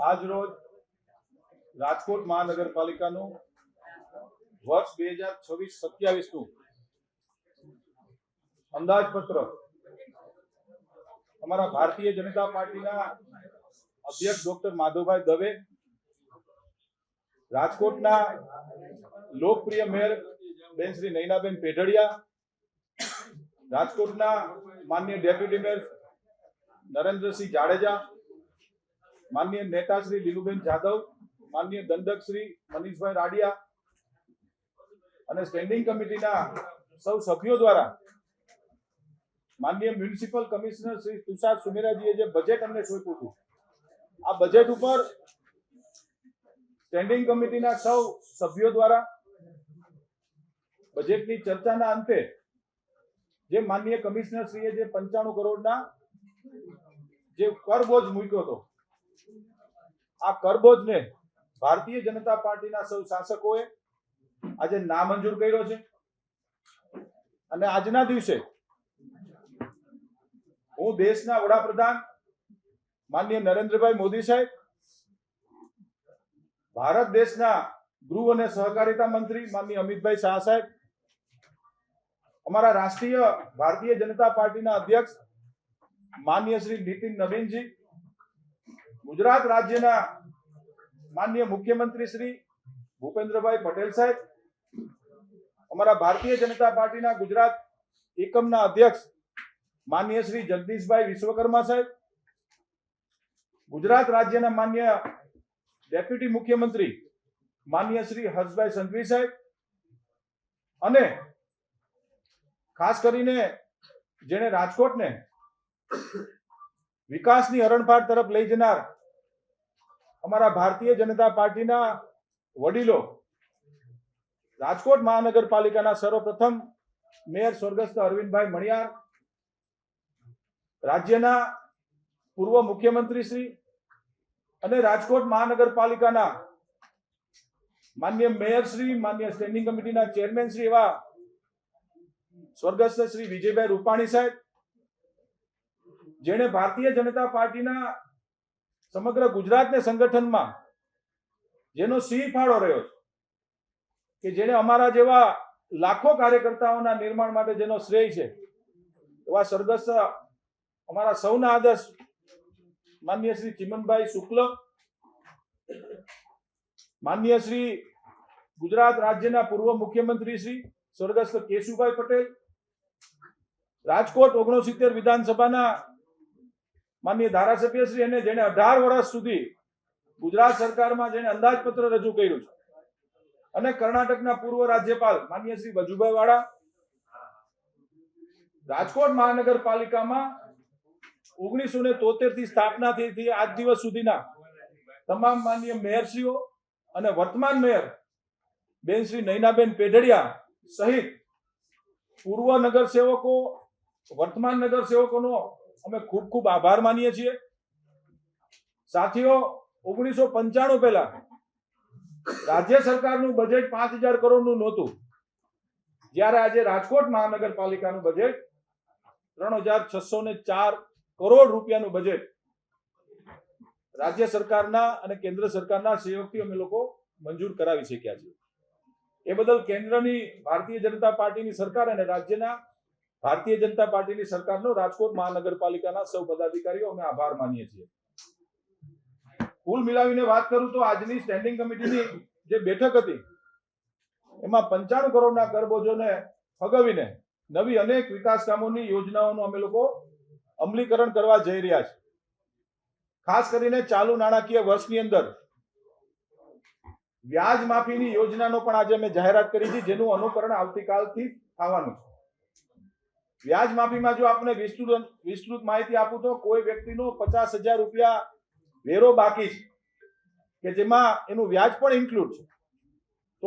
આજ રોજ રાજકોટ મહાનગરપાલિકાનું વર્ષ 2026-27 અંદાજપત્ર અમારા ભારતીય જનતા પાર્ટીના અધ્યક્ષ ડોક્ટર માધવભાઈ દવે, રાજકોટના લોકપ્રિય મેયર બેન શ્રી નયનાબેન પેઢડિયા, રાજકોટના માનનીય ડેપ્યુટી મેયર નરેન્દ્રસિંહ જાડેજા, માનનીય નેતા શ્રી લીલુબેન જાદવ, માનનીય દંડક શ્રી મનીષભાઈ રાડિયા અને સ્ટેન્ડિંગ કમિટીના સૌ સભ્યો દ્વારા માનનીય મ્યુનિસિપલ કમિશનર શ્રી તુષાર સુમેરાજીએ જે બજેટ અમને સોંપ્યું હતું, આ બજેટ ઉપર સ્ટેન્ડિંગ કમિટીના સૌ સભ્યો દ્વારા બજેટની ચર્ચાના અંતે જે માનનીય કમિશનર શ્રીએ જે 95 કરોડના જે કરબોજ મૂક્યો હતો, આ કરબોજને ભારતીય જનતા પાર્ટીના સૌ શાસકોએ આજે નામંજૂર કર્યો છે. અને આજના દિવસે હું દેશના વડાપ્રધાન માનનીય નરેન્દ્રભાઈ મોદી સાહેબ, ભારત દેશના ગૃહ અને સહકારિતા મંત્રી માનનીય અમિતભાઈ શાહ સાહેબ, અમારા રાષ્ટ્રીય ભારતીય જનતા પાર્ટીના અધ્યક્ષ માનનીય શ્રી નીતિન નવીનજી, ગુજરાત રાજ્યના માનનીય મુખ્યમંત્રી શ્રી ભૂપેન્દ્રભાઈ પટેલ સાહેબ, અમારા ભારતીય જનતા પાર્ટીના ગુજરાત એકમના અધ્યક્ષ માનનીય શ્રી જગદીશભાઈ વિશ્વકર્મા સાહેબ, ગુજરાત રાજ્યના માનનીય ડેપ્યુટી મુખ્યમંત્રી માનનીય શ્રી હર્ષભાઈ સંઘવી સાહેબ અને ખાસ કરીને જેણે રાજકોટને વિકાસની હરણફાળ તરફ લઈ જનાર અમારા ભારતીય જનતા પાર્ટીના વડીલો, રાજકોટ મહાનગરપાલિકાના સર્વપ્રથમ મેયર સ્વર્ગસ્થ અરવિંદભાઈ મણિયાર, રાજ્યના પૂર્વ મુખ્યમંત્રી શ્રી અને રાજકોટ મહાનગરપાલિકાના માનનીય મેયર શ્રી, માનનીય સ્ટેન્ડિંગ કમિટીના ચેરમેન શ્રી એવા સ્વર્ગસ્થ શ્રી વિજયભાઈ રૂપાણી સાહેબ, જેણે ભારતીય જનતા પાર્ટીના સમગ્ર ગુજરાતને સંગઠનમાં જેનો સિંહ ફાળો રહ્યો છે, કે જેણે અમારા જેવા લાખો કાર્યકર્તાઓના નિર્માણ માટે જેનો શ્રેય છે, એવા સ્વર્ગસ્થ અમારા સૌના આદર્શ માનનીય શ્રી ચિમનભાઈ શુક્લ, માનનીય શ્રી ગુજરાત રાજ્યના પૂર્વ મુખ્યમંત્રી શ્રી સ્વર્ગસ્થ કેશુભાઈ પટેલ, રાજકોટ 69 વિધાનસભાના માનનીય ધારાસભ્ય શ્રી અને જેને 18 વર્ષ સુધી ગુજરાત સરકારમાં જેને અંદાજપત્ર રજૂ કર્યું છે, અને કર્ણાટકના પૂર્વ રાજ્યપાલ માનનીય શ્રી વજુભાઈ વાળા, રાજકોટ મહાનગરપાલિકામાં 1973 થી સ્થાપના થઈ આજ દિવસ સુધીના તમામ માનનીય મેયરશ્રીઓ અને વર્તમાન મેયર બેન શ્રી નયનાબેન પેઢડિયા સહિત પૂર્વ નગરસેવકો, વર્તમાન નગરસેવકોનો અમે ખૂબ ખૂબ આભાર માનીએ છીએ. સાથીઓ, 1995 પહેલા રાજ્ય સરકારનું બજેટ 5000 કરોડનું નહોતું, જ્યારે આજે રાજકોટ મહાનગરપાલિકાનું બજેટ 3604 કરોડ રૂપિયાનું બજેટ રાજ્ય સરકારના અને કેન્દ્ર સરકારના સહયોગથી અમે લોકો મંજૂર કરાવી શક્યા છીએ. એ બદલ કેન્દ્રની ભારતીય જનતા પાર્ટીની સરકાર અને રાજ્યના ભારતીય જનતા પાર્ટીની સરકારનો રાજકોટ મહાનગરપાલિકાના સૌ પદાધિકારીઓ અમે આભાર માનીએ છીએ. કુલ મિલાવીને વાત કરું તો આજની સ્ટેન્ડિંગ કમિટીની જે બેઠક હતી એમાં 95 કરોડના કરબોજોને ફગાવીને નવી અનેક વિકાસ કામોની યોજનાઓનું અમે લોકો અમલીકરણ કરવા જઈ રહ્યા છે. ખાસ કરીને ચાલુ નાણાકીય વર્ષની અંદર વ્યાજ માફીની યોજનાનો પણ આજે અમે જાહેરાત કરી છે, જેનું અનુકરણ આવતીકાલથી થવાનું છે. વ્યાજ માફીમાં જો આપણે વિસ્તૃત માહિતી આપું તો કોઈ વ્યક્તિનો 50,000 રૂપિયા વેરો બાકી છે, કે જેમાં એનું વ્યાજ પણ ઇન્ક્લુડ છે, તો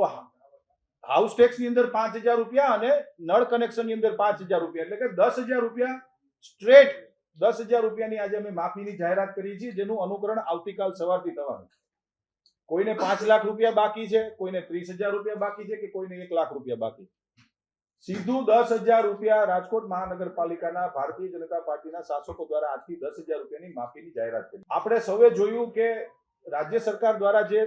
હાઉસ ટેક્સ ની અંદર 5,000 રૂપિયા અને નળ કનેક્શન ની અંદર 5,000 રૂપિયા, એટલે કે 10,000 રૂપિયા સ્ટ્રેટ 10,000 રૂપિયાની આજે અમે માફીની જાહેરાત કરી છે, જેનું અનુકરણ આવતીકાલ સવારથી થવાનું. કોઈને 5 લાખ રૂપિયા બાકી છે, કોઈને 30,000 રૂપિયા બાકી છે, કે કોઈને 1 લાખ રૂપિયા બાકી, સીધું 10,000 રૂપિયા રાજકોટ મહાનગરપાલિકાના ભારતીય જનતા પાર્ટીના શાસકો દ્વારા આજથી 10,000 રૂપિયાની માફીની જાહેરાત કરી. આપણે સૌએ જોયું કે રાજ્ય સરકાર દ્વારા જે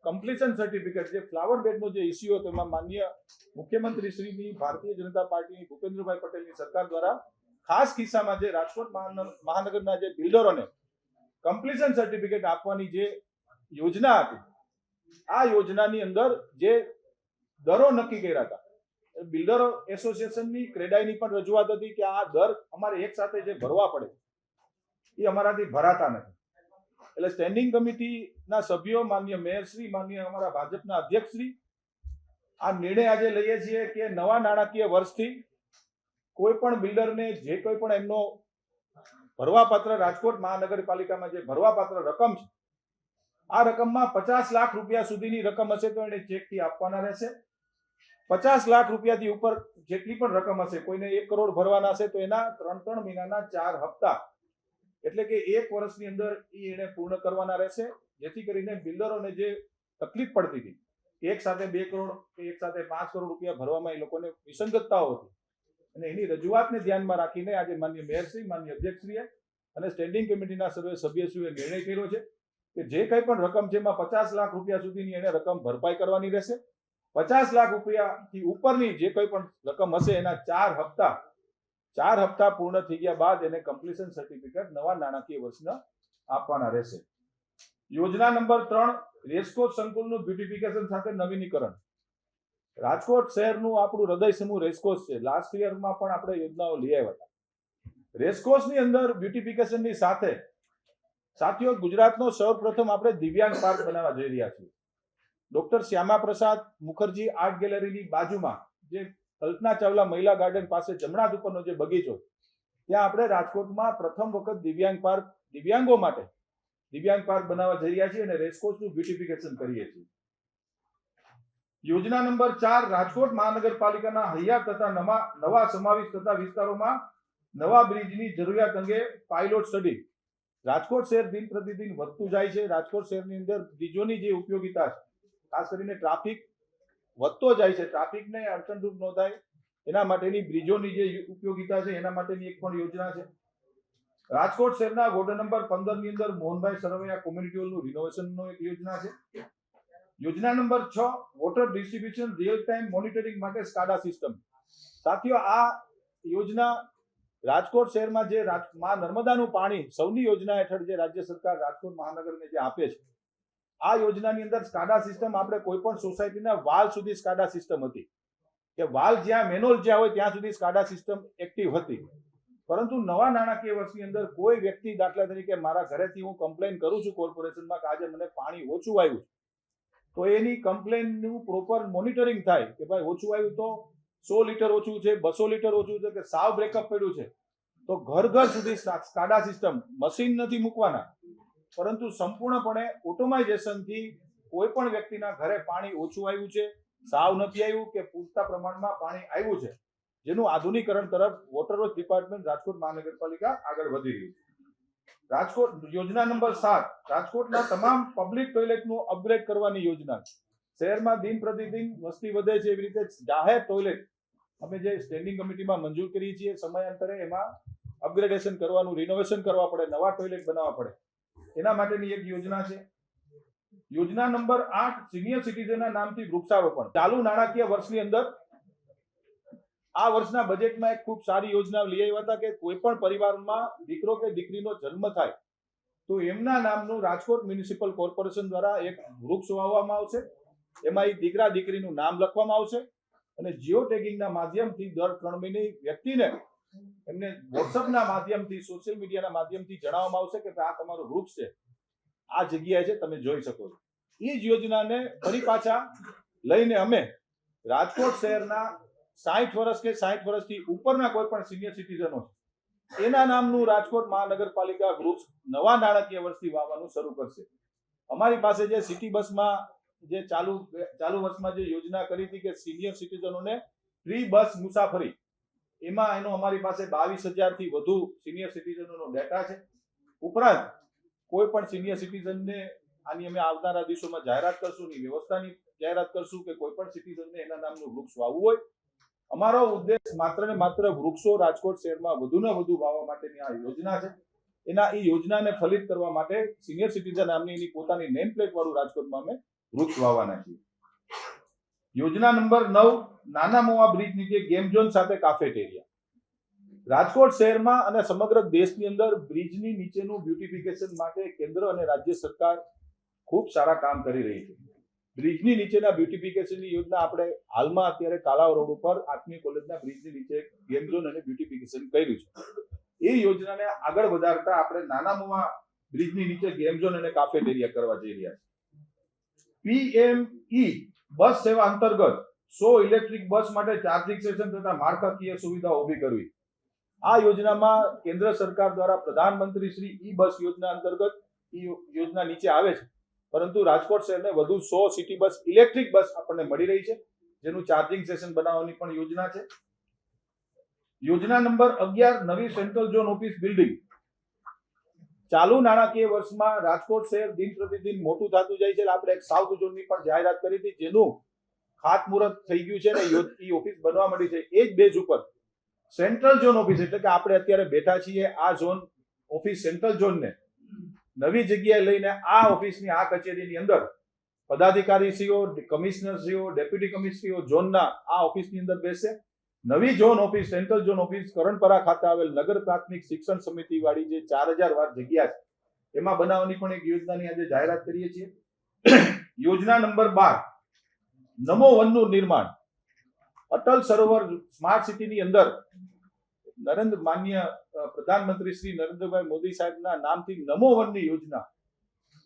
કમ્પ્લીશન સર્ટિફિકેટ, જે ફ્લાવર બેડનો જે ઇસ્યુ હતો, એમાં માનનીય મુખ્યમંત્રી શ્રીની ભારતીય જનતા પાર્ટીની ભૂપેન્દ્રભાઈ પટેલની સરકાર દ્વારા ખાસ કિસ્સામાં જે રાજકોટ મહાનગરના જે બિલ્ડરોને કમ્પ્લીશન સર્ટિફિકેટ આપવાની જે યોજના હતી, આ યોજનાની અંદર જે દરો નક્કી કર્યા હતા, બિલ્ડરો એસોસિએશનની ક્રેડાઈની પણ રજૂઆત હતી કે આ દર અમારે એક સાથે જે ભરવા પડે એ અમારાથી ભરાતા નથી. એટલે સ્ટેન્ડિંગ કમિટીના સભ્યો, માનનીય મેયરશ્રી, માનનીય અમારા ભાજપના અધ્યક્ષશ્રી, આ નિર્ણય આજે લઈએ છીએ કે નવા નાણાકીય વર્ષથી કોઈ પણ બિલ્ડરને જે કોઈ પણ એમનો ભરવાપાત્ર રાજકોટ મહાનગરપાલિકામાં જે ભરવાપાત્ર રકમ છે, આ રકમમાં 50 લાખ રૂપિયા સુધીની રકમ હશે તો એને ચેકથી આપવાના રહેશે. 50 લાખ રૂપિયાથી ઉપર જેટલી પણ રકમ હશે, કોઈને 1 કરોડ ભરવાના હશે તો એના 3 મહિનાના 4 હપ્તા, એટલે કે 1 વર્ષની અંદર એને પૂર્ણ કરવાના રહેશે, જેથી કરીને બિલ્ડરોને જે તકલીફ પડતી હતી, એક સાથે 2 કરોડ કે એક સાથે 5 કરોડ રૂપિયા ભરવામાં એ લોકોને વિસંગતતાઓ હતી, અને એની રજૂઆતને ધ્યાનમાં રાખીને આજે માનનીય મેયરશ્રી, માનનીય અધ્યક્ષશ્રીએ અને સ્ટેન્ડિંગ કમિટીના સર્વે સભ્યશ્રીએ નિર્ણય કર્યો છે કે જે કંઈ પણ રકમ છે એમાં 50 લાખ રૂપિયા સુધીની એને રકમ ભરપાઈ કરવાની રહેશે. 50 લાખ રૂપિયાથી ઉપરની જે કંઈ પણ રકમ હશે એના 4 હપ્તા પૂર્ણ થઈ ગયા બાદ એને કમ્પ્લીશન સર્ટિફિકેટ નવા નાણાકીય વર્ષના આપવાના રહેશે. યોજના નંબર 3, રેસકોર્સ સંકુલનું બ્યુટિફિકેશન સાથે નવીનીકરણ. રાજકોટ શહેરનું આપણું હૃદય સમૂહ રેસકોર્સ છે. લાસ્ટ યરમાં પણ આપણે યોજનાઓ લઈ આવ્યા હતા. રેસકોર્સની અંદર બ્યુટિફિકેશનની સાથે સાથીઓ, ગુજરાતનો સૌપ્રથમ આપણે દિવ્યાંગ પાર્ક બનાવવા જઈ રહ્યા છીએ. ડોક્ટર શ્યામા પ્રસાદ મુખર્જી આર્ટ ગેલેરીની બાજુમાં જે કલ્પના ચાવલા મહિલા ગાર્ડન પાસે જમણા ઉપરનો જે બગીચો, ત્યાં આપણે રાજકોટમાં પ્રથમ વખત દિવ્યાંગો માટે દિવ્યાંગ પાર્ક બનાવવા જઈ રહ્યા છીએ અને રેસકોર્સનું બ્યુટિફિકેશન કરીએ છીએ. યોજના નંબર 4, રાજકોટ મહાનગરપાલિકાના હૈયા તથા નવા સમાવિષ્ટ થતા વિસ્તારોમાં નવા બ્રિજની જરૂરિયાત અંગે પાયલોટ સ્ટડી. રાજકોટ શહેર દિન પ્રતિદિન વધતું જાય છે. રાજકોટ શહેરની અંદર બ્રિજોની જે ઉપયોગિતા છે, ખાસ કરીને ટ્રાફિક વધતો જાય છે, ટ્રાફિકને અડચણરૂપ ન થાય એના માટેની બ્રિજોની જે ઉપયોગિતા છે એના માટેની એક પણ યોજના છે. રાજકોટ શહેરના વોર્ડ નંબર 15 ની અંદર મોહનભાઈ સરવૈયા કોમ્યુનિટી હોલનું રિનોવેશનનો એક યોજના છે. યોજના number 6, water distribution real time monitoring માટે સ્કાડા સિસ્ટમ. સાથીઓ, આ યોજના રાજકોટ શહેરમાં જે નર્મદાનું પાણી સૌની યોજના હેઠળ જે રાજ્ય સરકાર રાજકોટ મહાનગરને જે આપે છે, આ યોજનાની અંદર સ્કાડા સિસ્ટમ આપણે કોઈ પણ સોસાયટીના વાલ સુધી સ્કાડા સિસ્ટમ હતી કે વાલ જ્યાં મેનોલ જ્યાં હોય ત્યાં સુધી સ્કાડા સિસ્ટમ એક્ટિવ હતી. પરંતુ નવા નાણાકીય વર્ષની અંદર કોઈ વ્યક્તિ, દાખલા તરીકે મારા ઘરેથી હું કમ્પ્લેન કરું છું કોર્પોરેશનમાં કે આજે મને પાણી ઓછું આવ્યું, તો એની કમ્પ્લેનનું પ્રોપર મોનિટરિંગ થાય કે ભાઈ ઓછું આવ્યું તો 100 લીટર ઓછું છે, 200 લીટર ઓછું છે કે સાવ બ્રેકઅપ પડ્યું છે, તો ઘર સુધી સ્કાડા સિસ્ટમ, મશીન નથી મૂકવાના, પરંતુ સંપૂર્ણપણે ઓટોમાઇઝેશનથી કોઈ પણ વ્યક્તિના ઘરે પાણી ઓછું આવ્યું છે, સાવ નથી આવ્યું કે પૂરતા પ્રમાણમાં પાણી આવ્યું છે, જેનું આધુનિકરણ તરફ વોટર વર્ક્સ ડિપાર્ટમેન્ટ રાજકોટ મહાનગરપાલિકા આગળ વધી રહ્યું છે. રાજકોટ યોજના નંબર 7, રાજકોટના તમામ પબ્લિક ટોયલેટનું અપગ્રેડ કરવાની યોજના. શહેરમાં દિન પ્રતિદિન વસ્તી વધે છે, એવી રીતે જાહેર ટોયલેટ અમે જે સ્ટેન્ડિંગ કમિટીમાં મંજૂર કરી છીએ, સમયાંતરે એમાં અપગ્રેડેશન કરવાનું, રિનોવેશન કરવા પડે, નવા ટોયલેટ બનાવવા પડે, એના માટેની એક યોજના છે. યોજના નંબર 8, સિનિયર સિટીઝનના નામથી વૃક્ષારોપણ. ચાલુ નાણાકીય વર્ષની અંદર આ વર્ષના બજેટમાં એક ખૂબ સારી યોજના લઈ આવ્યા હતા કે કોઈ પણ પરિવારમાં દીકરો કે દીકરીનો જન્મ થાય તો એમના નામનું રાજકોટ મ્યુનિસિપલ કોર્પોરેશન દ્વારા એક વૃક્ષ વાવવામાં આવશે. એમાં એ દીકરા દીકરીનું નામ લખવામાં આવશે અને જીઓ ટેગિંગના માધ્યમથી દર 3 મહિને વ્યક્તિને એમને વોટ્સઅપના માધ્યમથી, સોશિયલ મીડિયાના માધ્યમથી જણાવવામાં આવશે કે આ તમારું વૃક્ષ છે, આ જગ્યાએ છે, તમે જોઈ શકો છો. એ જ યોજનાને ફરી પાછા લઈને અમે રાજકોટ શહેરના 60 વર્ષ કે 60 વર્ષથી ઉપરના કોઈ પણ સિનિયર સિટીઝનો એના નામનું રાજકોટ મહાનગરપાલિકા વૃક્ષ નવા નાણાકીય વર્ષથી વાવવાનું શરૂ કરશે. અમારી પાસે જે સિટી બસમાં જે ચાલુ વર્ષમાં જે યોજના કરી હતી કે સિનિયર સિટીઝનોને ફ્રી બસ મુસાફરી, એમાં એનો અમારી પાસે 22,000 થી વધુ સિનિયર સિટીઝનોનો ડેટા છે. ઉપરાંત કોઈ પણ સિનિયર સિટીઝનને આની અમે આવનારા દિવસોમાં જાહેરાત કરશું, ની વ્યવસ્થાની જાહેરાત કરશું કે કોઈ પણ સિટીઝનને એના નામનું વૃક્ષ વાવવું હોય. અમારો ઉદ્દેશ માત્ર ને માત્ર વૃક્ષો રાજકોટ શહેરમાં વધુને વધુ વાવવા માટેની આ યોજના છે. એના એ યોજનાને ફલિત કરવા માટે સિનિયર સિટીઝન નામની એની પોતાની નેમ પ્લેટ વાળું રાજકોટમાં અમે વૃક્ષ વાવવાના છીએ. યોજના નંબર 9, નાના મોવા બ્રિજ નીચે ગેમ ઝોન સાથે કાફેટેરિયા. રાજકોટ શહેરમાં અને સમગ્ર દેશની અંદર બ્રિજની નીચેનું બ્યુટિફિકેશન માટે કેન્દ્ર અને રાજ્ય સરકાર ખૂબ સારા કામ કરી રહી છે. બ્રિજની નીચેના બ્યુટિફિકેશનની યોજના આપણે હાલમાં અત્યારે કાલાવ રોડ ઉપર આત્મીય કોલેજના બ્રિજની નીચે ગેમ ઝોન અને બ્યુટિફિકેશન કર્યું છે. એ યોજનાને આગળ વધારતા આપણે નાના મોવા બ્રિજની નીચે ગેમ ઝોન અને કાફેટેરિયા કરવા જઈ રહ્યા છીએ. PME બસ સેવા અંતર્ગત 100 ઇલેક્ટ્રિક બસ માટે ચાર્જિંગ સ્ટેશન તથા માળખાકીય સુવિધાઓ ઊભી કરવી. આ યોજનામાં કેન્દ્ર સરકાર દ્વારા પ્રધાનમંત્રી શ્રી ઈ બસ યોજના અંતર્ગત યોજના નીચે આવે છે, પરંતુ રાજકોટ શહેરને વધુ 100 સિટી બસ ઇલેક્ટ્રિક બસ આપણને મળી રહી છે, જેનું ચાર્જિંગ સ્ટેશન બનાવવાની પણ યોજના છે. યોજના નંબર 11, નવી સેન્ટ્રલ ઝોન ઓફિસ બિલ્ડિંગ. ચાલુ નાણાકીય વર્ષમાં રાજકોટ શહેર દિન પ્રતિદિન મોટું થતું જાય છે. આપણે એક સાઉથ ઝોનની પણ જાહેરાત કરી હતી, જેનું ખાતમુહૂર્ત થઈ ગયું છે અને એ ઓફિસ બનવા માંડી છે. એ જ બેઝ ઉપર સેન્ટ્રલ ઝોન ઓફિસ એટલે કે આપણે અત્યારે બેઠા છીએ આ ઝોન ઓફિસ સેન્ટ્રલ ઝોનને નવી જગ્યાએ લઈને આ ઓફિસની આ કચેરીની અંદર પદાધિકારીશ્રીઓ, કમિશનરશ્રીઓ, ડેપ્યુટી કમિશનરીઓ ઝોનના આ ઓફિસની અંદર બેસે. નવી zone office central zone office Karanpara ખાતે આવેલ નગર પ્રાથમિક શિક્ષણ સમિતિ વાળી જે 4000 વાર જગ્યા છે એમાં બનાવવાની પણ એક યોજનાની આજે જાહેરાત કરીએ છીએ. યોજના નંબર 12, નમો વનનું નિર્માણ. અટલ સરોવર સ્માર્ટ સિટીની અંદર માનનીય પ્રધાનમંત્રી શ્રી નરેન્દ્રભાઈ મોદી સાહેબના નામથી નમો વનની યોજના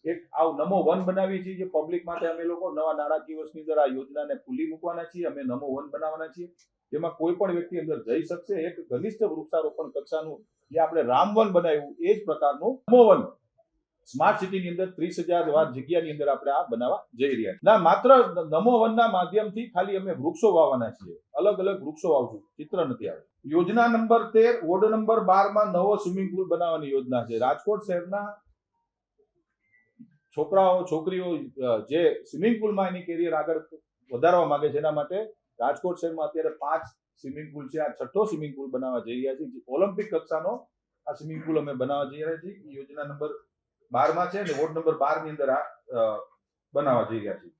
એક નમો વન બનાવી છીએ, જે પબ્લિક માટે અમે લોકો નવા નાણાકીય વર્ષની અંદર આ યોજનાને ખુલ્લી મૂકવાના છીએ. અમે નમો વન બનાવવાના છીએ, જેમાં કોઈ પણ વ્યક્તિ અંદર જઈ શકશે. એક ઘનિષ્ઠ વૃક્ષારોપણ કક્ષાનું જે આપણે રામવન બનાવ્યું એ જ પ્રકારનું નમો વન સ્માર્ટ સિટીની અંદર 30,000 વાર જગ્યાની અંદર આપણે આ બનાવવા જઈ રહ્યા છીએ. માત્ર નમો વનના માધ્યમથી ખાલી અમે વૃક્ષો વાવવાના છીએ, અલગ અલગ વૃક્ષો વાવશું, ચિત્ર નથી આવે. યોજના નંબર 13, વોર્ડ નંબર 12 માં નવો સ્વિમિંગ પુલ બનાવવાની યોજના છે. રાજકોટ શહેરના છોકરાઓ છોકરીઓ જે સ્વિમિંગ પુલમાં એની કેરિયર આગળ વધારવા માંગે છે, એના માટે રાજકોટ શહેરમાં અત્યારે 5 સ્વિમિંગ પુલ છે. આ 6થો સ્વિમિંગ પુલ બનાવવા જઈ રહ્યા છીએ. ઓલિમ્પિક કક્ષાનો આ સ્વિમિંગ પુલ અમે બનાવવા જઈ રહ્યા છીએ. યોજના નંબર 12 માં છે અને વોર્ડ નંબર 12 ની અંદર આ બનાવવા જઈ રહ્યા છીએ.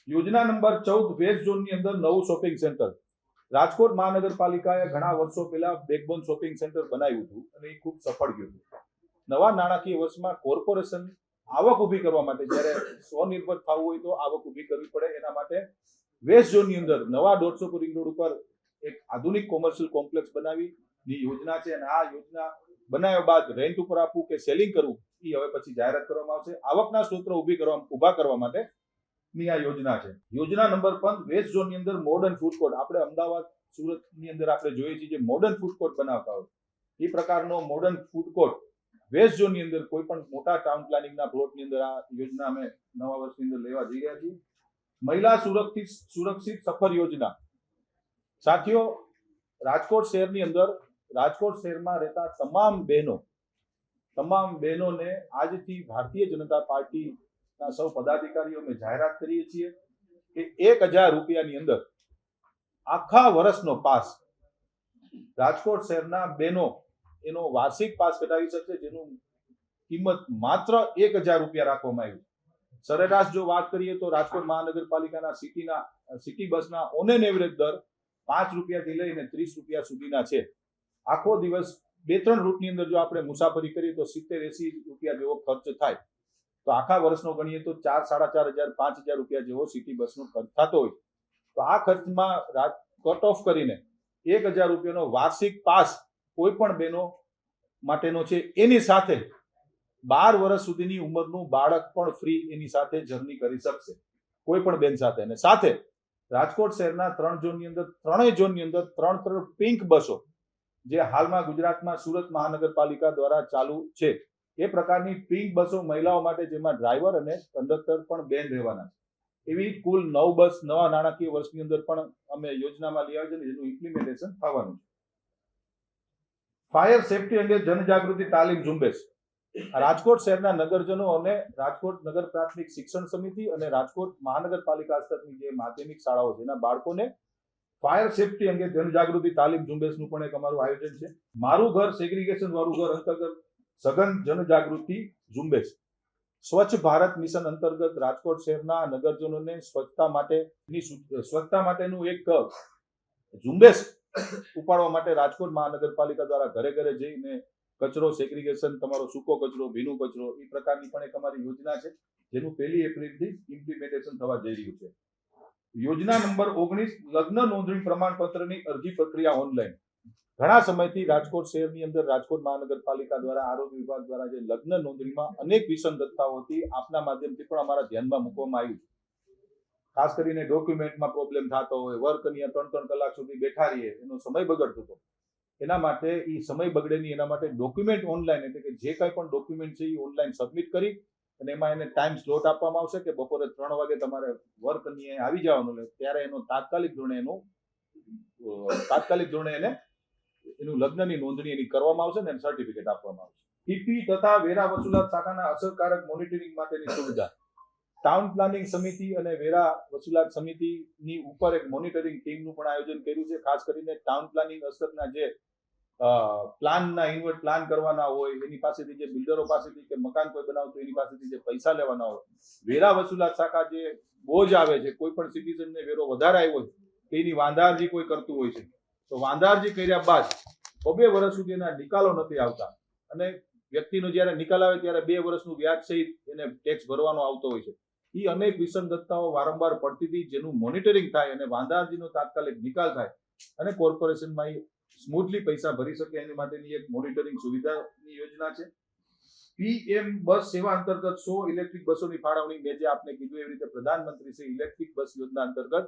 યોજના નંબર 14, વેસ્ટ ઝોનની અંદર નવું શોપિંગ સેન્ટર. રાજકોટ મહાનગરપાલિકાએ ઘણા વર્ષો પહેલા બેકબોન શોપિંગ સેન્ટર બનાવ્યું હતું અને એ ખૂબ સફળ ગયું હતું. નવા નાણાકીય વર્ષમાં કોર્પોરેશન આવક ઊભી કરવા માટે, જ્યારે સ્વનિર્ભર થવું હોય તો આવક ઊભી કરવી પડે, એના માટે વેસ્ટ ઝોનની અંદર નવા 150 રિંગ રોડ ઉપર એક આધુનિક કોમર્શિયલ કોમ્પ્લેક્સ બનાવીની યોજના છે. અને આ યોજના બનાવ્યા બાદ રેન્ટ ઉપર આપવું કે સેલિંગ કરવું એ હવે પછી જાહેરાત કરવામાં આવશે. આવકના સ્ત્રોતો ઊભા કરવા માટે ની આ યોજના છે. યોજના નંબર 15, વેસ્ટ ઝોનની અંદર મોડર્ન ફૂડ કોર્ટ. આપણે અમદાવાદ, સુરતની અંદર આપણે જોઈએ છીએ જે મોડર્ન ફૂડ કોર્ટ બનાવતા હોય એ પ્રકારનો મોડર્ન ફૂડ કોર્ટ વેસ્ટ ઝોનની અંદર કોઈ પણ મોટા ટાઉન પ્લાનિંગના પ્લોટની અંદર આ યોજના અમે નવા વર્ષની અંદર લેવા જઈ રહ્યા છીએ. મહિલા સુરક્ષિત સફર યોજના. સાથીઓ, રાજકોટ શહેરની અંદર રાજકોટ શહેરમાં રહેતા તમામ બહેનોને આજથી ભારતીય જનતા પાર્ટીના સૌ પદાધિકારીઓ અમે જાહેરાત કરીએ છીએ કે 1000 રૂપિયાની અંદર આખા વર્ષનો પાસ રાજકોટ શહેરના બહેનો એનો વાર્ષિક પાસ કઢાવી શકશે, જેનું કિંમત માત્ર 1000 રૂપિયા રાખવામાં આવ્યું. સરેરાશ જો વાત કરીએ તો રાજકોટ મહાનગરપાલિકાના સિટી બસના ઓન એન એવરેજ દર 5 રૂપિયાથી લઈને 30 રૂપિયા સુધીના છે. આખો દિવસ 2-3 રૂટની અંદર જો આપણે મુસાફરી કરીએ તો 70-80 રૂપિયા જેવો ખર્ચ થાય. તો આખા વર્ષનો ગણીએ તો 4,000, 4,500, 5,000 રૂપિયા જેવો સિટી બસનો ખર્ચ થતો હોય. તો આ ખર્ચમાં કટ ઓફ કરીને 1000 રૂપિયાનો વાર્ષિક પાસ કોઈ પણ બહેનો માટેનો છે. એની સાથે 12 વર્ષ સુધીની ઉંમરનું બાળક પણ ફ્રી એની સાથે જર્ની કરી શકશે, કોઈ પણ બેન સાથે. અને સાથે રાજકોટ શહેરના 3 ઝોનની અંદર 3 ઝોનની અંદર 3 કરોડ પિંક બસો જે હાલમાં ગુજરાતમાં સુરત મહાનગરપાલિકા દ્વારા ચાલુ છે, એ પ્રકારની પિંક બસો મહિલાઓ માટે, જેમાં ડ્રાઈવર અને કંડક્ટર પણ બેન રહેવાના છે. એવી કુલ 9 બસ નવા નાણાકીય વર્ષની અંદર પણ અમે યોજનામાં લઈ આવી છે, જેનું ઇમ્પ્લિમેન્ટેશન થવાનું છે. ફાયર સેફટી અંગે જનજાગૃતિ તાલીમ ઝુંબેશ. રાજકોટ શહેરના નગરજનો અને રાજકોટ નગર પ્રાથમિક શિક્ષણ સમિતિ અને રાજકોટ મહાનગરપાલિકા હસ્તકની જે માધ્યમિક શાળાઓ છે એના બાળકોને ફાયર સેફટી અંગે જનજાગૃતિ તાલીમ ઝુંબેશનું પણ એક અમારું આયોજન છે. મારું ઘર સેગ્રીગેશન વાળું ઘર અંતર્ગત સઘન જનજાગૃતિ ઝુંબેશ. સ્વચ્છ ભારત મિશન અંતર્ગત રાજકોટ શહેરના નગરજનોને સ્વચ્છતા માટેનું એક ઝુંબેશ ઉપાડવા માટે રાજકોટ મહાનગરપાલિકા દ્વારા ઘરે ઘરે જઈને કચરો સેગ્રીગેશન, તમારો સૂકો કચરો, ભીનો કચરો, એ પ્રકારની પણ એક અમારી યોજના છે, જેનું 1 એપ્રિલથી ઇમ્પ્લિમેન્ટેશન થવા જઈ રહ્યું છે. યોજના નંબર 19, લગ્ન નોંધણી પ્રમાણપત્રની અરજી પ્રક્રિયા ઓનલાઈન. ઘણા સમયથી રાજકોટ શહેરની અંદર રાજકોટ મહાનગરપાલિકા દ્વારા આરોગ્ય વિભાગ દ્વારા જે લગ્ન નોંધણીમાં અનેક વિસંગતતાઓ હતી, આપના માધ્યમથી પણ અમારા ધ્યાનમાં મૂકવામાં આવ્યું. ખાસ કરીને ડોક્યુમેન્ટમાં પ્રોબ્લેમ થતો હોય, વર્ક કન્યા 3-3 કલાક સુધી બેઠા રહીએ, એનો સમય બગડતો હતો. એના માટે એ સમય બગડે નહીં, એના માટે ડોક્યુમેન્ટ ઓનલાઈન, એટલે કે જે કંઈ પણ ડોક્યુમેન્ટ છે એ ઓનલાઈન સબમિટ કરી અને એમાં એને ટાઈમ સ્લોટ આપવામાં આવશે કે બપોરે 3 વાગે તમારે વર્ક કન્યા આવી જવાનું, ત્યારે એનો તાત્કાલિક ધોરણે એને એનું લગ્નની નોંધણી એની કરવામાં આવશે ને સર્ટિફિકેટ આપવામાં આવશે. ટીપી તથા વેરા વસૂલાત શાખાના અસરકારક મોનિટરિંગ માટેની સુવિધા. ટાઉન પ્લાનિંગ સમિતિ અને વેરા વસૂલાત સમિતિની ઉપર એક મોનિટરિંગ ટીમનું પણ આયોજન કર્યું છે. ખાસ કરીને ટાઉન પ્લાનિંગ અસરના જે પ્લાન કરવાના હોય, એની પાસેથી જે બિલ્ડરો પાસેથી કે મકાન કોઈ બનાવતું એની પાસેથી જે પૈસા લેવાના હોય, વેરા વસૂલાત શાખા જે બોજ આવે છે, કોઈ પણ સિટીઝનને વેરો વધારે આવ્યો હોય એની વાંધારજી કોઈ કરતું હોય છે, તો વાંધારજી કર્યા બાદ 2 વર્ષ સુધી એના નિકાલો નથી આવતા, અને વ્યક્તિનો જ્યારે નિકાલ આવે ત્યારે 2 વર્ષનું વ્યાજ સહિત એને ટેક્સ ભરવાનો આવતો હોય છે. એ અનેક વિસંગતતાઓ વારંવાર પડતી હતી, જેનું મોનિટરિંગ થાય અને વાંધારજીનો તાત્કાલિક નિકાલ થાય અને કોર્પોરેશનમાં સ્મૂથલી પૈસા ભરી શકે એની માટેની એક મોનિટરિંગ સુવિધાની યોજના છે. પીએમ બસ સેવા અંતર્ગત 100 ઇલેક્ટ્રિક બસોની ફાળવણી. મેં જે આપને કીધું એવી રીતે પ્રધાનમંત્રી શ્રી ઇલેક્ટ્રિક બસ યોજના અંતર્ગત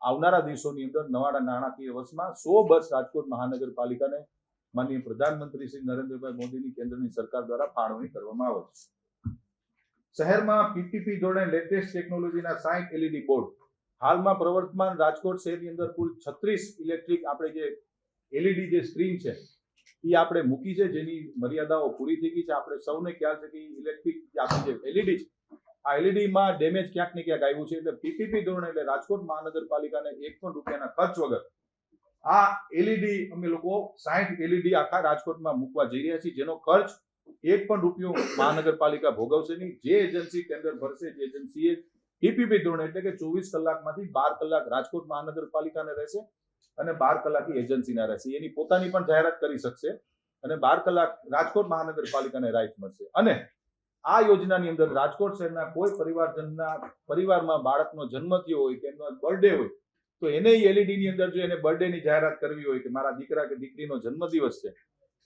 આવનારા દિવસોની અંદર નવા નાણાકીય વર્ષમાં 100 બસ રાજકોટ મહાનગરપાલિકાને માનનીય પ્રધાનમંત્રી શ્રી નરેન્દ્રભાઈ મોદીની કેન્દ્રની સરકાર દ્વારા ફાળવણી કરવામાં આવે છે. શહેરમાં પીપીપી ધોરણે લેટેસ્ટ ટેકનોલોજીના 60 LED બોર્ડ. હાલમાં પ્રવર્તમાન રાજકોટ શહેરની અંદર કુલ 36 ઇલેક્ટ્રિક આપણે જે LED જે સ્ક્રીન છે એ આપણે મૂકી છે, જેની મર્યાદાઓ પૂરી થઈ ગઈ છે. આપણે સૌને ખ્યાલ છે કે ઇલેક્ટ્રિક આપણી જે LED છે, આ LED માં ડેમેજ ક્યાંક ને ક્યાંક આવ્યું છે, એટલે પીપીપી ધોરણે એટલે રાજકોટ મહાનગરપાલિકાને 1 પણ રૂપિયાના ખર્ચ વગર આ LED અમે લોકો 60 LED આખા રાજકોટમાં મૂકવા જઈ રહ્યા છીએ, જેનો ખર્ચ 1 પણ રૂપિયો મહાનગરપાલિકા ભોગવશે નહીં. જે એજન્સી ટેન્ડર ભરશે, જે એજન્સીએ પીપીપી ધોરણે એટલે કે 24 કલાકમાંથી 12 કલાક રાજકોટ મહાનગરપાલિકાને રહેશે અને 12 કલાક એજન્સીના રહેશે. એની પોતાની પણ જાહેરાત કરી શકશે અને 12 કલાક રાજકોટ મહાનગરપાલિકાને રાઇટ મળશે. અને આ યોજનાની અંદર રાજકોટ શહેરના કોઈ પરિવારમાં બાળકનો જન્મ થયો હોય કે એમનો બર્થડે હોય, તો એને LED ની અંદર જો એને બર્થડેની જાહેરાત કરવી હોય કે મારા દીકરા કે દીકરીનો જન્મદિવસ છે,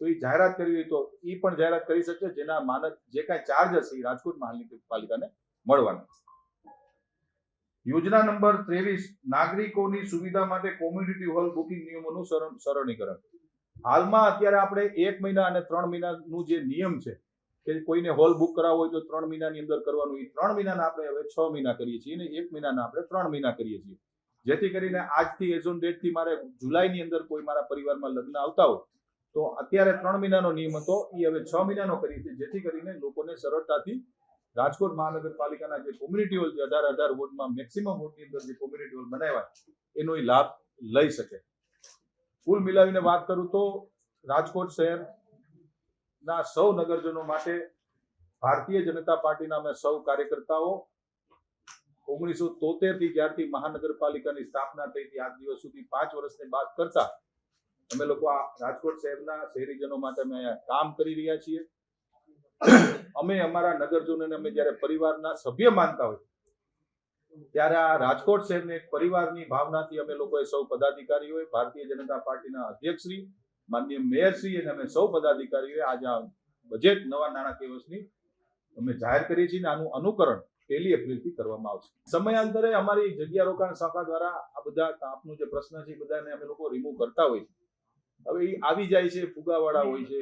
તો એ જાહેરાત કરવી હોય તો એ પણ જાહેરાત કરી શકશે, જેના જે કાંઈ ચાર્જ હશે એ રાજકોટ મહાનગરપાલિકાને મળવાના. યોજના નંબર 23, નાગરિકોની સુવિધા માટે કોમ્યુનિટી હોલ બુકિંગ નિયમોનું સરળીકરણ. હાલમાં અત્યારે આપણે 1 મહિના અને 3 મહિનાનું જે નિયમ છે કે કોઈને હોલ બુક કરાવવો હોય તો 3 મહિનાની અંદર કરવાનું, એ 3 મહિનાના આપણે હવે 6 મહિના કરીએ છીએ અને 1 મહિનાના આપણે 3 મહિના કરીએ છીએ. જેથી કરીને આજથી એઝ ઓન ડેટથી મારે જુલાઈની અંદર કોઈ મારા પરિવારમાં લગ્ન આવતા હોય તો અત્યારે 3 મહિનાનો નિયમ હતો, એ હવે 6 મહિનાનો કરીએ છીએ, જેથી કરીને લોકોને સરળતાથી રાજકોટ મહાનગરપાલિકાના જે કોમ્યુનિટી હોલ છે 18 વોર્ડમાં મેક્સિમમ વોર્ડની અંદર જે કોમ્યુનિટી હોલ બનાવ્યા એનો લાભ લઈ શકે. કુલ મિલાવીને વાત કરું તો રાજકોટ શહેરના સૌ નગરજનો માટે ભારતીય જનતા પાર્ટીના અમે સૌ કાર્યકર્તાઓ 1973 થી જ્યારથી મહાનગરપાલિકાની સ્થાપના થઈ હતી આજ દિવસ સુધી 5 વર્ષને બાદ કરતા અમે લોકો આ રાજકોટ શહેરના શહેરીજનો માટે અમે કામ કરી રહ્યા છીએ. અમે અમારા નગરજનોને અમે જ્યારે પરિવારના સભ્ય માનતા હોય ત્યારે આ રાજકોટ શહેરને એક પરિવારની ભાવનાથી અમે લોકોએ સૌ પદાધિકારીઓએ, ભારતીય જનતા પાર્ટીના અધ્યક્ષશ્રી, માનનીય મેયરશ્રી અને અમે સૌ પદાધિકારીઓએ આજે આ બજેટ નવા નાણાકીય વર્ષની અમે જાહેર કરી છે. આનું અનુકરણ 1 એપ્રિલથી કરવામાં આવશે. સમયાંતરે અમારી જગ્યા રોકાણ શાખા દ્વારા આ બધા આપનો જે પ્રશ્ન છે એ બધાને અમે લોકો રિમૂવ કરતા હોય છે. હવે એ આવી જાય છે, ફુગાવાળા હોય છે,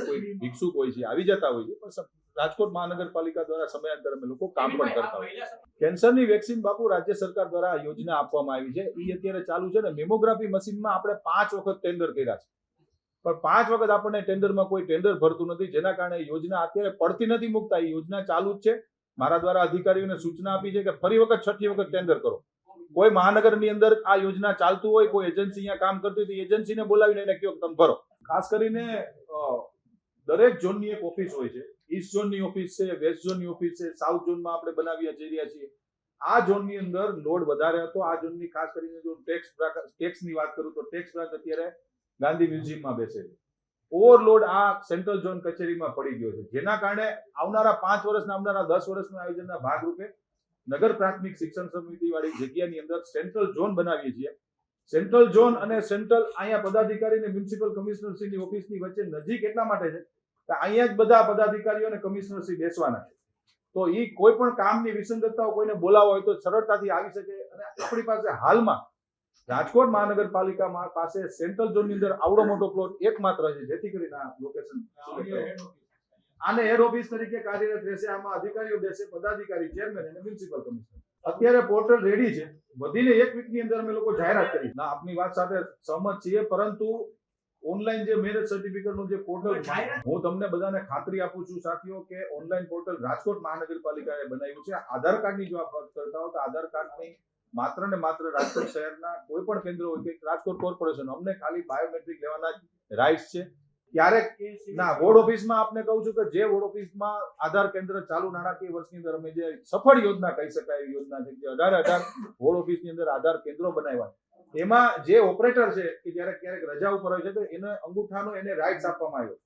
કોઈ ભિક્ષુક હોય છે, આવી જતા હોય છે, પણ રાજકોટ મહાનગરપાલિકા દ્વારા સમયાંતરે અમે લોકો કામ પણ કરતા હોય. કેન્સરની વેક્સિન બાપુ રાજ્ય સરકાર દ્વારા યોજના આપવામાં આવી છે, એ અત્યારે ચાલુ છે ને. મેમોગ્રાફી મશીનમાં આપણે 5 વખત ટેન્ડર કર્યા છે, પણ 5 વખત આપણને ટેન્ડરમાં કોઈ ટેન્ડર ભરતું નથી, જેના કારણે યોજના અત્યારે પડતી નથી મૂકતા. એ યોજના ચાલુ જ છે. મારા દ્વારા અધિકારીઓને સૂચના આપી છે કે ફરી વખત 6ઠી વખત ટેન્ડર કરો. કોઈ મહાનગરની અંદર આ યોજના ચાલતું હોય, કોઈ એજન્સી અહીંયા કામ કરતી હોય તો એજન્સીને બોલાવીને એને કહો તમે ભરો. ખાસ કરીને દરેક ઝોનની એક ઓફિસ હોય છે. ઈસ્ટ ઝોનની ઓફિસ છે, વેસ્ટ ઝોનની ઓફિસ છે, સાઉથ ઝોનમાં આપણે બનાવી જઈ રહ્યા છીએ. આ ઝોનની અંદર લોડ વધારે હતો. આ ઝોનની ખાસ કરીને જો ટેક્સની વાત કરું તો ટેક્સ બ્રાન્ચ અત્યારે ગાંધી મ્યુઝિયમમાં બેસે છે. ઓવરલોડ આ સેન્ટ્રલ ઝોન કચેરીમાં પડી ગયો છે, જેના કારણે આવનારા 5 વર્ષના આવનારા 10 વર્ષના આયોજનના ભાગરૂપે નગર પ્રાથમિક શિક્ષણ સમિતિ વાળી જગ્યાની અંદર સેન્ટ્રલ ઝોન બનાવીએ છીએ. સેન્ટ્રલ ઝોન અને સેન્ટ્રલ અહીંયા પદાધિકારી અને મ્યુનિસિપલ કમિશનરશ્રીની ઓફિસની વચ્ચે નજીક એટલા માટે છે કે અહીંયા જ બધા પદાધિકારીઓ અને કમિશનરશ્રી બેસવાના છે. તો એ કોઈ પણ કામની વિસંગતતાઓ કોઈને બોલાવો હોય તો સરળતાથી આવી શકે. અને આપણી પાસે હાલમાં રાજકોટ મહાનગરપાલિકા પાસે સેન્ટ્રલ ઝોનની અંદર આવડો મોટો પ્લોટ એકમાત્ર છે, જેથી કરીને આ લોકેશન આને હેડ ઓફિસ તરીકે કાર્યરત રહેશે. આમાં અધિકારીઓ બેસે, પદાધિકારી, ચેરમેન અને મ્યુનિસિપલ કમિશનર. અત્યારે પોર્ટલ રેડી છે. વધીને 1 વીકની અંદર અમે લોકો જાહેરાત કરી. ના, આપની વાત સાથે સહમત છીએ, પરંતુ ઓનલાઈન જે મેરેજ સર્ટિફિકેટનું જે પોર્ટલ, હું તમને બધાને ખાતરી આપું છું સાથીઓ કે ઓનલાઈન પોર્ટલ રાજકોટ મહાનગરપાલિકાએ બનાવ્યું છે. આધાર કાર્ડની જો આપ વાત કરતા હો તો આધાર કાર્ડની માત્ર ને માત્ર રાજકોટ શહેરના કોઈ પણ કેન્દ્ર હોય કે રાજકોટ કોર્પોરેશન, અમને ખાલી બાયોમેટ્રિક લેવાના રાઇટ્સ છે. ક્યારેક ના વોર્ડ ઓફિસમાં આપને કહું છું કે જે વોર્ડ ઓફિસમાં આધાર કેન્દ્ર ચાલુ નાણાકીય વર્ષની અંદર અમે જે સફળ યોજના કહી શકાય એવી યોજના છે કે 18 વોર્ડ ઓફિસની અંદર આધાર કેન્દ્રો બનાવ્યા. એમાં જે ઓપરેટર છે કે ક્યારેક રજા ઉપર હોય છે તો એને અંગૂઠાનો એને રાઇટ્સ આપવામાં આવ્યો.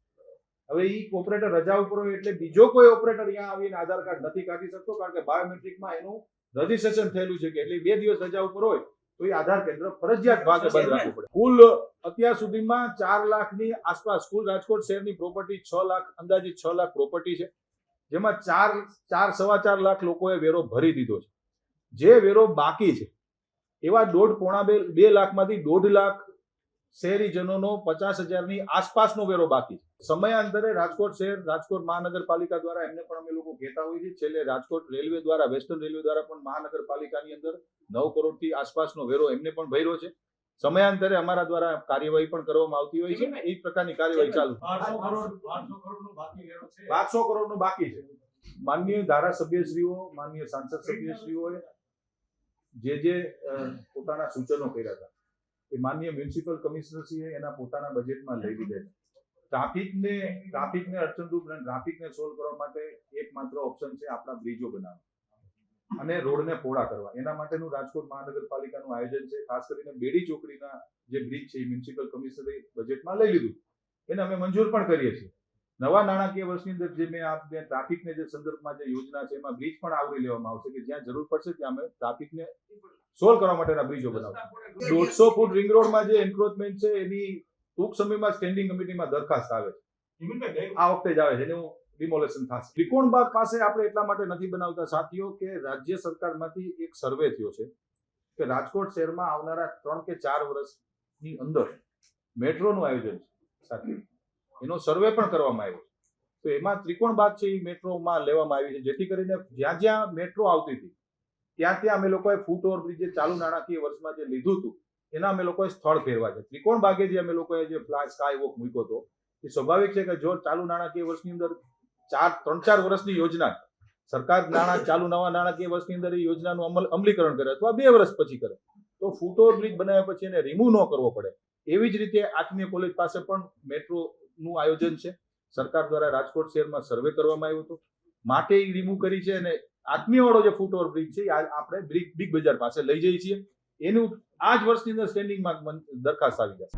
હવે ઈ ઓપરેટર રજા ઉપર હોય એટલે બીજો કોઈ ઓપરેટર અહીંયા આવીને આધાર કાર્ડ નથી કાઢી શકતો, કારણ કે બાયોમેટ્રિકમાં એનું રજીસ્ટ્રેશન થયેલું છે કે એટલે 2 દિવસ રજા ઉપર હોય તો એ આધાર કેન્દ્ર ફરજિયાત ભાગે બંધ રાખવું પડે. કુલ અત્યાર સુધીમાં 4 લાખની આસપાસ કુલ રાજકોટ શહેરની પ્રોપર્ટી 6 લાખ, અંદાજિત 6 લાખ પ્રોપર્ટી છે, જેમાં 4.25 લાખ લોકોએ વેરો ભરી દીધો છે. જે વેરો બાકી છે એવા 2 લાખમાંથી 1.5 લાખ શહેરીજનોનો 50,000ની આસપાસનો વેરો બાકી છે. સમયાંતરે રાજકોટ શહેર, રાજકોટ મહાનગરપાલિકા દ્વારા એમને પણ અમે લોકો કહેતા હોઈએ છીએ. છેલ્લે રાજકોટ રેલવે દ્વારા, વેસ્ટર્ન રેલવે દ્વારા પણ મહાનગરપાલિકાની અંદર 9 કરોડથી આસપાસનો વેરો એમને પણ ભર્યો છે. સમયાંતરે અમારા દ્વારા કાર્યવાહી પણ કરવામાં આવતી હોય છે. એ પ્રકારની કાર્યવાહી ચાલુ 1200 કરોડનો બાકી છે. માનનીય ધારાસભ્યશ્રીઓ, માનનીય સાંસદ સભ્યશ્રીઓએ જે પોતાના સૂચનો કર્યા હતા એ માનનીય મ્યુનિસિપલ કમિશનરશ્રીએ એના પોતાના બજેટમાં લઈ લીધા છે. ટ્રાફિકને અડચણરૂપ અને ટ્રાફિકને સોલ્વ કરવા માટે એકમાત્ર ઓપ્શન છે આપણા બ્રિજો બનાવવા અને રોડને પહોળા કરવા. એના માટેનું રાજકોટ મહાનગરપાલિકાનું આયોજન છે. ખાસ કરીને બેડી ચોકડીના જે બ્રિજ છે એ મ્યુનિસિપલ કમિશનરે બજેટમાં લઈ લીધું. એને અમે મંજૂર પણ કરીએ છીએ. નવા નાણાકીય વર્ષની અંદર જે મેં આપને ટ્રાફિકને જે સંદર્ભમાં જે યોજના છે એમાં બ્રિજ પણ આવરી લેવામાં આવશે કે જ્યાં જરૂર પડશે ત્યાં અમે ટ્રાફિકને સોલ્વ કરવા માટેના બ્રિજો બનાવશું. 150 ફૂટ રિંગ રોડમાં જે એન્ક્રોચમેન્ટ છે એની ટૂંક સમયમાં સ્ટેન્ડિંગ કમિટીમાં દરખાસ્ત આવે છે. આ વખતે જ આવે છે, એનું ડિમોલેશન થશે. ત્રિકોણબાગ પાસે આપણે એટલા માટે નથી બનાવતા સાથીઓ કે રાજ્ય સરકારમાંથી એક સર્વે થયો છે કે રાજકોટ શહેરમાં આવનારા 3 કે 4 વર્ષની અંદર મેટ્રોનું આયોજન છે સાથીઓ. એનો સર્વે પણ કરવામાં આવ્યો. તો એમાં ત્રિકોણબાગ છે એ મેટ્રોમાં લેવામાં આવી છે, જેથી કરીને જ્યાં જ્યાં મેટ્રો આવતી હતી ત્યાં અમે લોકોએ ફૂટ ઓવરબ્રિજ જે ચાલુ નાણાકીય વર્ષમાં જે લીધું હતું એના અમે લોકોએ સ્થળ ફેરવા છે. ત્રિકોણબાગે જે અમે લોકોએ જે સ્કાય વોક મૂક્યો હતો એ સ્વાભાવિક છે કે જો ચાલુ નાણાકીય વર્ષની અંદર 3-4 વર્ષની યોજના સરકાર ચાલુ નવા નાણાકીય વર્ષની અંદર એ યોજનાનું અમલીકરણ કરે અથવા 2 વર્ષ પછી કરે તો ફૂટ ઓવરબ્રિજ બનાવ્યા પછી એને રિમૂવ ન કરવો પડે. એવી જ રીતે આત્મીય કોલેજ પાસે પણ મેટ્રોનું આયોજન છે. સરકાર દ્વારા રાજકોટ શહેરમાં સર્વે કરવામાં આવ્યો હતો માટે એ રિમૂવ કરી છે અને આત્મીય વાળો જે ફૂટ ઓવર બ્રિજ છે આપણે બિગ બજાર પાસે લઈ જઈએ છીએ. એનું આ જ વર્ષની અંદર સ્ટેન્ડિંગમાં દરખાસ્ત આવી જશે.